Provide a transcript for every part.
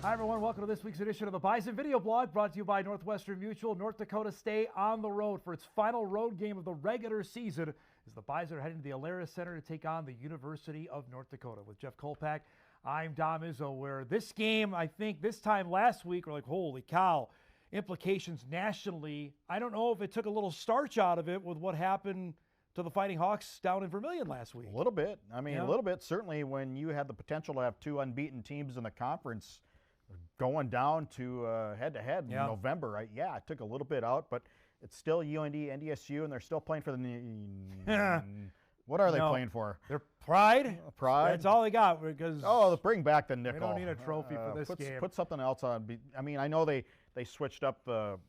Hi, everyone. Welcome to this week's edition of the Bison Video Blog, brought to you by Northwestern Mutual. North Dakota stay on the road for its final road game of the regular season as the Bison are heading to the Alerus Center to take on the University of North Dakota. With Jeff Kolpack, I'm Izzo, where this game, I think this time last week, we're like, holy cow, implications nationally. I don't know if it took a little starch out of it with what happened to the Fighting Hawks down in Vermilion last week. A little bit. I mean, a little bit. Certainly when you had the potential to have two unbeaten teams in the conference going down to head-to-head in November, it took a little bit out, but it's still UND, NDSU, and they're still playing for the... What are they playing for? They're Pride. Pride. That's all they got because... Oh, bring back the nickel. We don't need a trophy for this game. Put something else on. I mean, I know they switched up the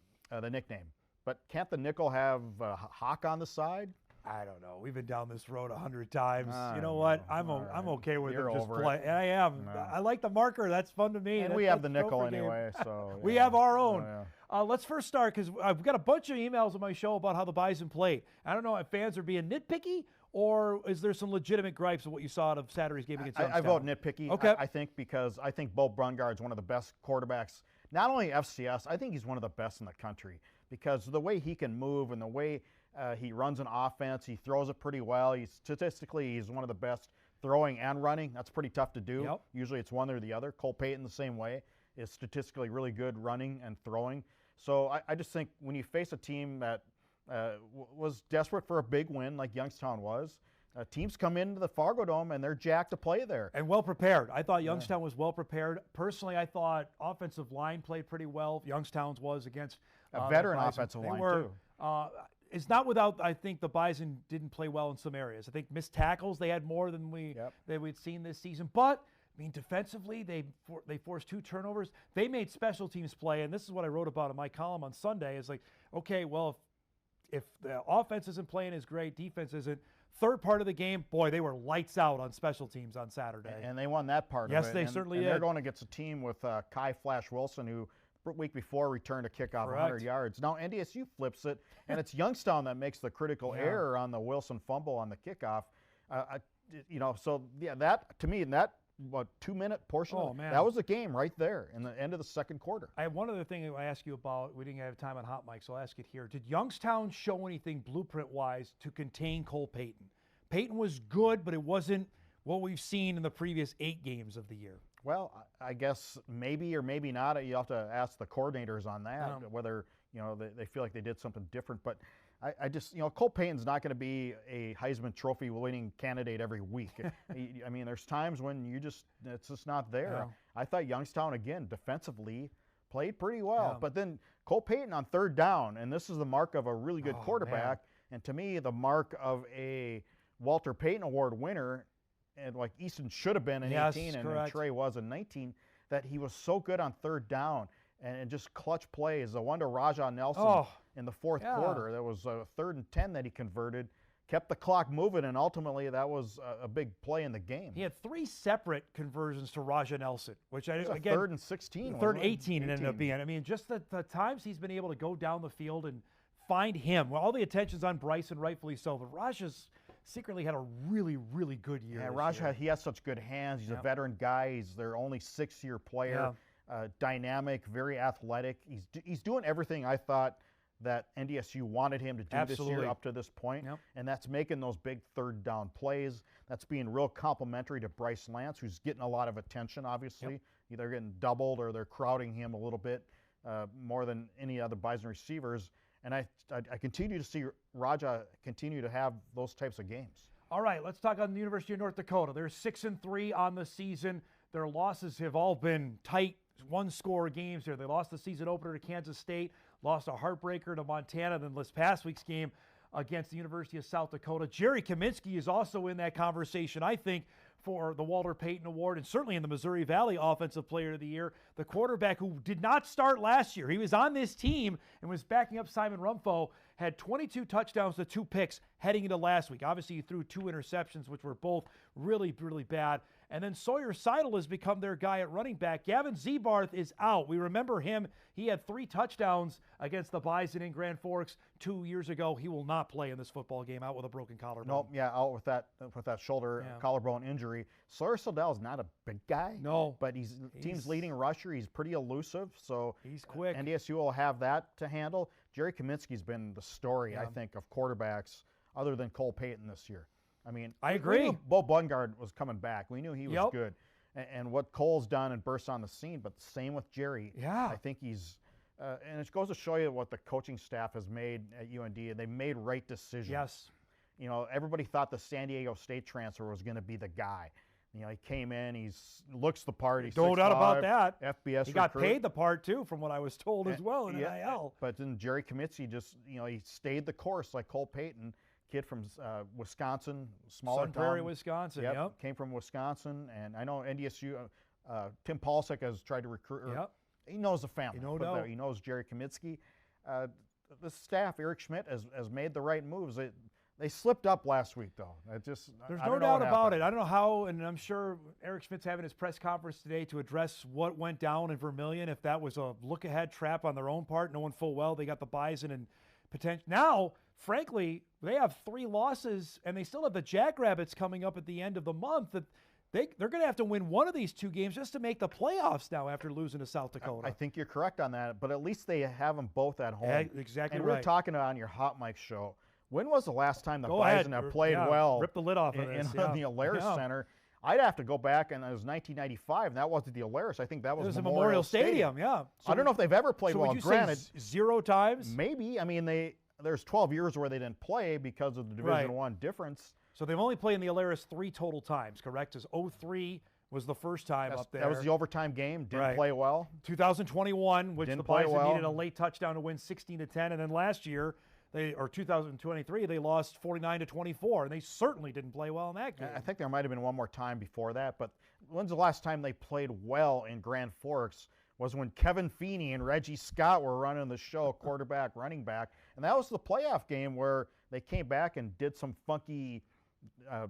nickname, but can't the nickel have Hawk on the side? I don't know. We've been down this road 100 times. You know what? I'm okay with it. Just play. I am. No. I like the marker. That's fun to me. And we have the nickel anyway, so we have our own. Let's first start because I've got a bunch of emails on my show about how the Bison played. I don't know if fans are being nitpicky or is there some legitimate gripes of what you saw out of Saturday's game against Youngstown? I vote nitpicky. Okay. I think because I think Bo Brungard's one of the best quarterbacks, not only FCS, I think he's one of the best in the country because the way he can move and the way he runs an offense, he throws it pretty well. Statistically, he's one of the best throwing and running. That's pretty tough to do. Yep. Usually it's one or the other. Cole Payton the same way is statistically really good running and throwing. So I just think when you face a team that was desperate for a big win like Youngstown was, teams come into the Fargo Dome and they're jacked to play there. And well prepared. I thought Youngstown was well prepared. Personally, I thought offensive line played pretty well. Youngstown's was against a veteran offensive line too. It's not without, I think the Bison didn't play well in some areas. I think missed tackles, they had more than we'd seen this season. But, I mean, defensively, they forced 2 turnovers. They made special teams play, and this is what I wrote about in my column on Sunday. It's like, okay, well, if the offense isn't playing as great, defense isn't. Third part of the game, boy, they were lights out on special teams on Saturday. And they won that part of it. Yes, they certainly did. They're going against a team with Kai Flash Wilson, who week before returned a kickoff 100 yards. Now NDSU flips it, and it's Youngstown that makes the critical error on the Wilson fumble on the kickoff. That to me, in that 2-minute portion, that was the game right there in the end of the second quarter. I have one other thing I ask you about. We didn't have time on hot mic, so I'll ask it here. Did Youngstown show anything blueprint-wise to contain Cole Payton? Payton was good, but it wasn't what we've seen in the previous 8 games of the year. Well, I guess maybe or maybe not. You have to ask the coordinators on that, whether they feel like they did something different. But I just, Cole Payton's not going to be a Heisman Trophy winning candidate every week. I mean, there's times when it's just not there. Yeah. I thought Youngstown, again, defensively played pretty well. But then Cole Payton on third down, and this is the mark of a really good quarterback, and to me, the mark of a Walter Payton Award winner, and like Easton should have been in 18 and Trey was in 19, that he was so good on third down and just clutch plays. The one to Rajah Nelson in the fourth quarter, that was a 3rd and 10 that he converted, kept the clock moving, and ultimately that was a big play in the game. He had 3 separate conversions to Rajah Nelson, which again 3rd and 16. 3rd and 18 it ended up being. I mean, just the times he's been able to go down the field and find him. Well, all the attention's on Bryson, rightfully so, but Rajah's secretly had a really, really good year. Yeah, Rajah, he has such good hands. He's a veteran guy. He's their only 6-year player. Dynamic, very athletic. He's doing everything I thought that NDSU wanted him to do this year up to this point, and that's making those big third down plays. That's being real complimentary to Bryce Lance, who's getting a lot of attention, obviously. Either getting doubled or they're crowding him a little bit more than any other Bison receivers. And I continue to see Rajah continue to have those types of games. All right, let's talk on the University of North Dakota. They're 6-3 on the season. Their losses have all been tight, one-score games here. They lost the season opener to Kansas State, lost a heartbreaker to Montana, then this past week's game against the University of South Dakota. Jerry Kaminsky is also in that conversation, I think, for the Walter Payton Award, and certainly in the Missouri Valley Offensive Player of the Year. The quarterback who did not start last year, he was on this team and was backing up Simon Rumfo, had 22 touchdowns to 2 picks heading into last week. Obviously, he threw 2 interceptions, which were both really, really bad. And then Sawyer Seidel has become their guy at running back. Gavin Zebarth is out. We remember him. He had 3 touchdowns against the Bison in Grand Forks 2 years ago. He will not play in this football game, out with a broken collarbone. Nope, yeah, out with that shoulder collarbone injury. Sawyer Seidel is not a big guy. No. But he's team's leading rusher. He's pretty elusive, so he's quick. NDSU will have that to handle. Jerry Kaminsky's been the story, I think, of quarterbacks other than Cole Payton this year. I mean, I agree. We knew Bo Bungard was coming back. We knew he was good. And what Cole's done and burst on the scene, but same with Jerry. Yeah. I think he's and it goes to show you what the coaching staff has made at UND, and they made right decisions. Yes. You know, everybody thought the San Diego State transfer was going to be the guy. You know, he came in, looks the part. He's no doubt about that. FBS He got paid the part, too, from what I was told as well in NIL. But then Jerry Kaminsky just, he stayed the course like Cole Payton, kid from Wisconsin, smaller Sun Prairie, Wisconsin. Yep, came from Wisconsin. And I know NDSU, Tim Paulsek has tried to recruit. He knows the family. No doubt. He knows Jerry Kaminsky. The staff, Eric Schmidt, has made the right moves. They slipped up last week, though. There's no doubt about it. I don't know how, and I'm sure Eric Schmidt's having his press conference today to address what went down in Vermilion, if that was a look-ahead trap on their own part, knowing full well they got the Bison and potential. Now, frankly, they have 3 losses, and they still have the Jackrabbits coming up at the end of the month. That they're going to have to win one of these 2 games just to make the playoffs now after losing to South Dakota. I think you're correct on that, but at least they have them both at home. Exactly and right. we're talking on your Hot Mic show. When was the last time the Bison have played well? Rip the lid off of this. In the Alerus Center. I'd have to go back, and it was 1995, and that wasn't the Alerus. I think that was Memorial Stadium. So I don't know if they've ever played well. Granted, 0 times? Maybe. I mean, there's 12 years where they didn't play because of the Division I difference. So they've only played in the Alerus 3 total times, correct? As 03 was the first time up there. That was the overtime game. Didn't play well. 2021, which the Bison needed a late touchdown to win 16-10, and then last year, 2023, they lost 49-24, and they certainly didn't play well in that game. I think there might have been one more time before that, but when's the last time they played well in Grand Forks was when Kevin Feeney and Reggie Scott were running the show, quarterback, running back, and that was the playoff game where they came back and did some funky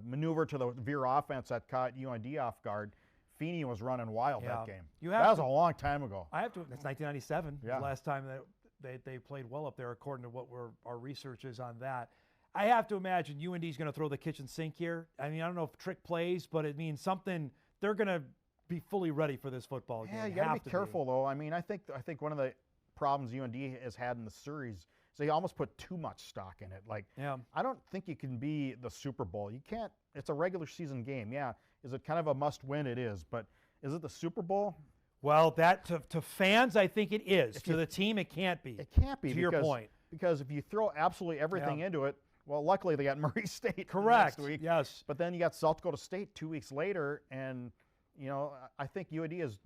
maneuver to the veer offense that caught UND off guard. Feeney was running wild that game. That was a long time ago. That's 1997, the last time that they played well up there, according to what our research is on that. I have to imagine UND's going to throw the kitchen sink here. I mean, I don't know if Trick plays, but it means something. They're going to be fully ready for this football game. Yeah, you got to be careful, though. I mean, I think one of the problems UND has had in the series is they almost put too much stock in it. Like, I don't think you can be the Super Bowl. You can't. It's a regular season game. Yeah, is it kind of a must-win? It is, but is it the Super Bowl? Well, that to fans, I think it is. To the team, it can't be. It can't be. To your point. Because if you throw absolutely everything into it, well, luckily they got Murray State next week. Yes. But then you got South Dakota State 2 weeks later, and I think UND has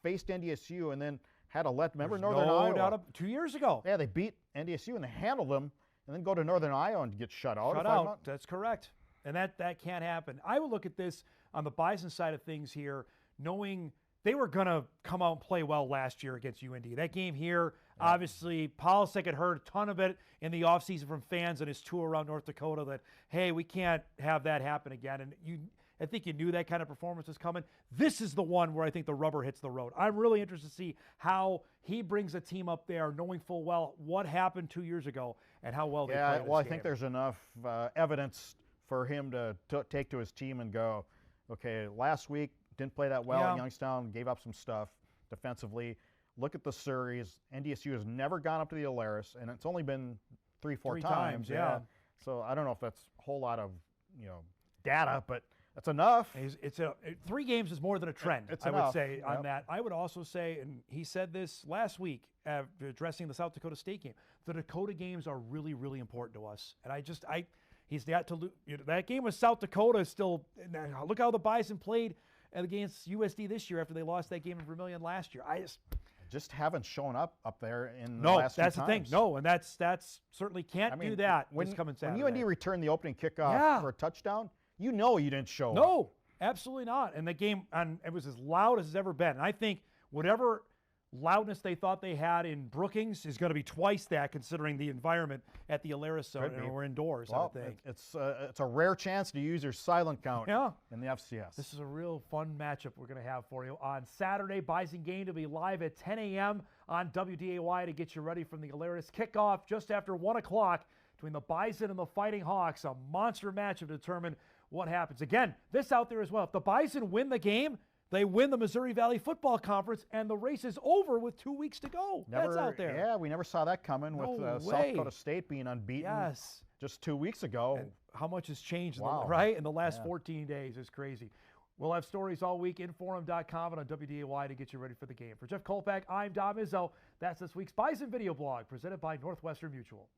faced NDSU and then had to remember Northern Iowa. No doubt 2 years ago. Yeah, they beat NDSU and they handled them, and then go to Northern Iowa and get shut out. Shut out. That's correct. And that can't happen. I would look at this on the Bison side of things here, knowing they were going to come out and play well last year against UND. That game here, obviously, Paulsek had heard a ton of it in the offseason from fans on his tour around North Dakota that, hey, we can't have that happen again. And I think you knew that kind of performance was coming. This is the one where I think the rubber hits the road. I'm really interested to see how he brings a team up there, knowing full well what happened 2 years ago and how well they played this game. I think there's enough evidence for him to take to his team and go, okay, last week, didn't play that well at Youngstown, gave up some stuff defensively. Look at the series. NDSU has never gone up to the Alerus, and it's only been three times. So I don't know if that's a whole lot of data, but that's enough. 3 games is more than a trend, it's I enough. would say, on that. I would also say, and he said this last week addressing the South Dakota State game, the Dakota games are really, really important to us. And he's got to lose. That game with South Dakota is still, look how the Bison played against USD this year after they lost that game in Vermilion last year. I just haven't shown up there in the last few times. No, that's the thing. No, and that's certainly can't do that this coming Saturday. When UND returned the opening kickoff for a touchdown, you didn't show up. No, absolutely not. And the game, it was as loud as it's ever been. And I think whatever loudness they thought they had in Brookings is going to be twice that, considering the environment at the Alerus Center. And we're indoors, well, I think. It's a rare chance to use your silent count in the FCS. This is a real fun matchup we're going to have for you on Saturday. Bison game to be live at 10 a.m. on WDAY to get you ready from the Alerus kickoff just after 1 o'clock between the Bison and the Fighting Hawks. A monster matchup to determine what happens. Again, this out there as well. If the Bison win the game, they win the Missouri Valley Football Conference, and the race is over with 2 weeks to go. That's out there. Yeah, we never saw that coming with South Dakota State being unbeaten just 2 weeks ago. And how much has changed, in the last 14 days is crazy. We'll have stories all week, Inforum.com and on WDAY to get you ready for the game. For Jeff Kolpack, I'm Izzo. That's this week's Bison Video Blog, presented by Northwestern Mutual.